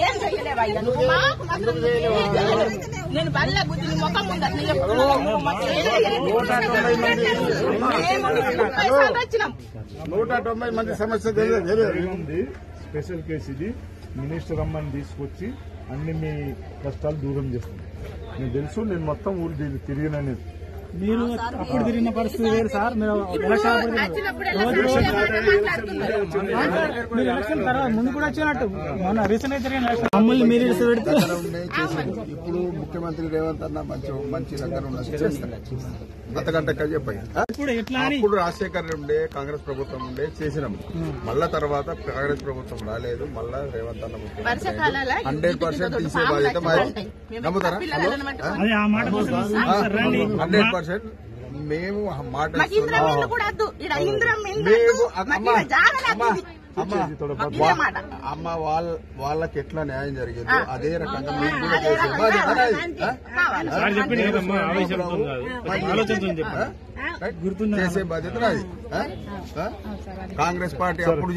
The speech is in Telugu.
ఏం చేయలేవా నేను బల్ల గుద్ది ముఖం ముందు 190 మంది సమస్య ఉంది. స్పెషల్ కేసు ఇది. మినిస్టర్ అమ్మని తీసుకొచ్చి అన్ని మీ కష్టాలు దూరం చేస్తుంది. నేను తెలుసు, నేను మొత్తం ఊరు తిరిగినని. మీరు అప్పుడు తిరిగిన పరిస్థితి వేరు సార్. మీరు ఎలక్షన్ తర్వాత ముందు కూడా వచ్చినట్టు మొన్న రీసెంట్ గా జరిగిన మమ్మల్ని మీరు పెడితే ఇప్పుడు ముఖ్యమంత్రి రేవంత్ అన్న మంచి దగ్గర అంతకంటే చెప్పాయి. ఇప్పుడు రాజశేఖర్ ఉండే కాంగ్రెస్ ప్రభుత్వం ఉండే చేసినాం. మళ్ళా తర్వాత కాంగ్రెస్ ప్రభుత్వం రాలేదు. మళ్ళా రేవంత్ అన్న ముఖ్యమంత్రి 100% తీసే బాధ్యత మాది. నమ్ముతారా? 100% మేము మాట అమ్మ వాళ్ళకి ఎట్లా న్యాయం జరిగిందో అదే రకంగా మేము కూడా చేసే బాధ్యత నాది. కాంగ్రెస్ పార్టీ అప్పుడు